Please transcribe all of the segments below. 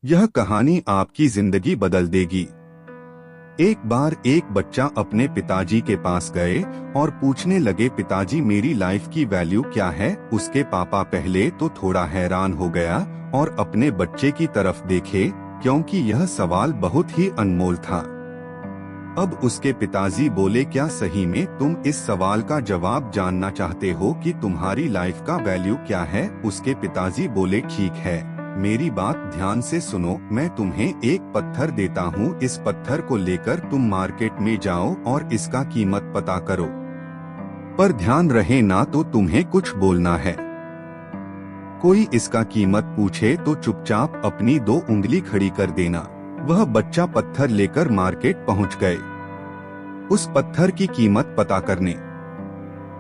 यह कहानी आपकी जिंदगी बदल देगी। एक बार एक बच्चा अपने पिताजी के पास गए और पूछने लगे, पिताजी मेरी लाइफ की वैल्यू क्या है। उसके पापा पहले तो थोड़ा हैरान हो गया और अपने बच्चे की तरफ देखे, क्योंकि यह सवाल बहुत ही अनमोल था। अब उसके पिताजी बोले, क्या सही में तुम इस सवाल का जवाब जानना चाहते हो कि तुम्हारी लाइफ का वैल्यू क्या है। उसके पिताजी बोले, ठीक है, मेरी बात ध्यान से सुनो। मैं तुम्हें एक पत्थर देता हूँ, इस पत्थर को लेकर तुम मार्केट में जाओ और इसका कीमत पता करो, पर ध्यान रहे ना तो तुम्हें कुछ बोलना है। कोई इसका कीमत पूछे तो चुपचाप अपनी 2 उंगली खड़ी कर देना। वह बच्चा पत्थर लेकर मार्केट पहुँच गए उस पत्थर की कीमत पता करने।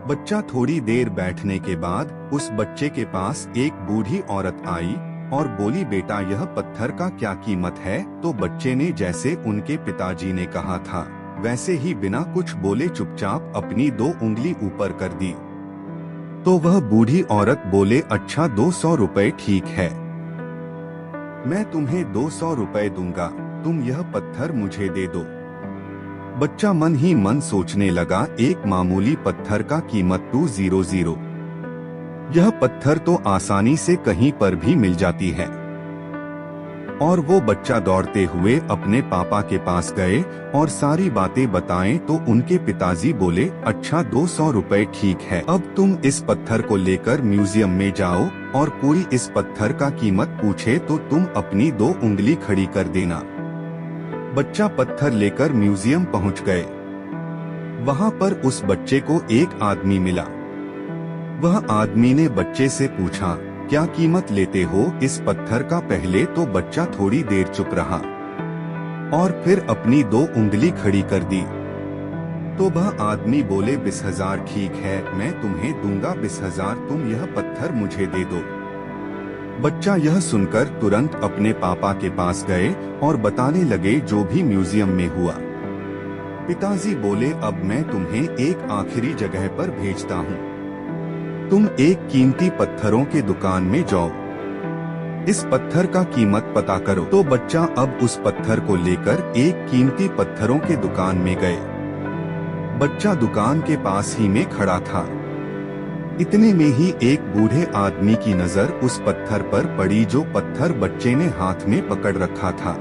बच्चा थोड़ी देर बैठने के बाद उस बच्चे के पास एक बूढ़ी औरत आई और बोली, बेटा यह पत्थर का क्या कीमत है। तो बच्चे ने जैसे उनके पिताजी ने कहा था वैसे ही बिना कुछ बोले चुपचाप अपनी 2 उंगली ऊपर कर दी। तो वह बूढ़ी औरत बोले, अच्छा 200 रुपए ठीक है, मैं तुम्हें 200 रुपए दूंगा, तुम यह पत्थर मुझे दे दो। बच्चा मन ही मन सोचने लगा, एक मामूली पत्थर का कीमत 200, यह पत्थर तो आसानी से कहीं पर भी मिल जाती है। और वो बच्चा दौड़ते हुए अपने पापा के पास गए और सारी बातें बताएं तो उनके पिताजी बोले, अच्छा 200 रुपए ठीक है, अब तुम इस पत्थर को लेकर म्यूजियम में जाओ और कोई इस पत्थर का कीमत पूछे तो तुम अपनी 2 उंगली खड़ी कर देना। बच्चा पत्थर लेकर म्यूजियम पहुंच गए। वहां पर उस बच्चे को एक आदमी मिला। वह आदमी ने बच्चे से पूछा, क्या कीमत लेते हो इस पत्थर का। पहले तो बच्चा थोड़ी देर चुप रहा और फिर अपनी 2 उंगली खड़ी कर दी। तो वह आदमी बोले, 20,000 ठीक है, मैं तुम्हें दूंगा 20,000, तुम यह पत्थर मुझे दे दो। बच्चा यह सुनकर तुरंत अपने पापा के पास गए और बताने लगे जो भी म्यूजियम में हुआ। पिताजी बोले, अब मैं तुम्हें एक आखिरी जगह पर भेजता हूँ, तुम एक कीमती पत्थरों के दुकान में जाओ, इस पत्थर का कीमत पता करो। तो बच्चा अब उस पत्थर को लेकर एक कीमती पत्थरों के दुकान में गए। बच्चा दुकान के पास ही में खड़ा था। इतने में ही एक बूढ़े आदमी की नजर उस पत्थर पर पड़ी जो पत्थर बच्चे ने हाथ में पकड़ रखा था।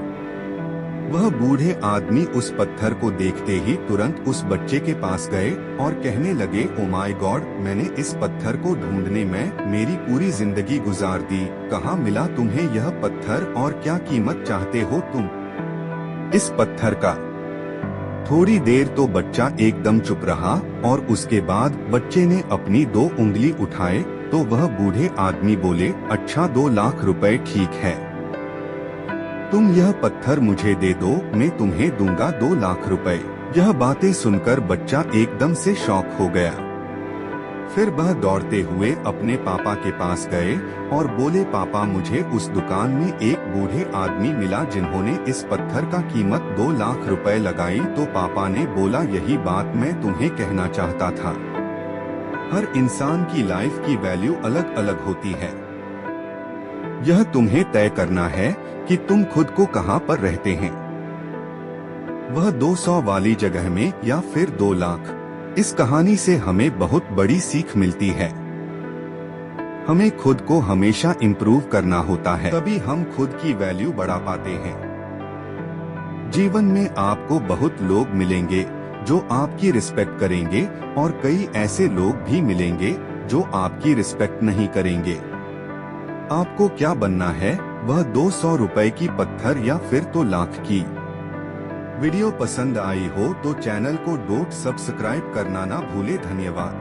वह बूढ़े आदमी उस पत्थर को देखते ही तुरंत उस बच्चे के पास गए और कहने लगे, ओ माय गॉड, मैंने इस पत्थर को ढूंढने में मेरी पूरी जिंदगी गुजार दी, कहाँ मिला तुम्हें यह पत्थर और क्या कीमत चाहते हो तुम इस पत्थर का। थोड़ी देर तो बच्चा एकदम चुप रहा और उसके बाद बच्चे ने अपनी 2 उंगली उठाए तो वह बूढ़े आदमी बोले, अच्छा 2 लाख रुपए ठीक है, तुम यह पत्थर मुझे दे दो, मैं तुम्हें दूंगा 2 लाख रुपए। यह बातें सुनकर बच्चा एकदम से शॉक हो गया। फिर वह दौड़ते हुए अपने पापा के पास गए और बोले, पापा मुझे उस दुकान में एक बूढ़े आदमी मिला जिन्होंने इस पत्थर का कीमत 2 लाख रुपए लगाई। तो पापा ने बोला, यही बात मैं तुम्हें कहना चाहता था, हर इंसान की लाइफ की वैल्यू अलग अलग होती है। यह तुम्हें तय करना है कि तुम खुद को कहां पर रहते हैं, वह 200 वाली जगह में या फिर 2 लाख। इस कहानी से हमें बहुत बड़ी सीख मिलती है। हमें खुद को हमेशा इम्प्रूव करना होता है, तभी हम खुद की वैल्यू बढ़ा पाते हैं। जीवन में आपको बहुत लोग मिलेंगे जो आपकी रिस्पेक्ट करेंगे और कई ऐसे लोग भी मिलेंगे जो आपकी रिस्पेक्ट नहीं करेंगे। आपको क्या बनना है, वह 200 रुपए की पत्थर या फिर तो लाख की। वीडियो पसंद आई हो तो चैनल को सब्सक्राइब करना ना भूले। धन्यवाद।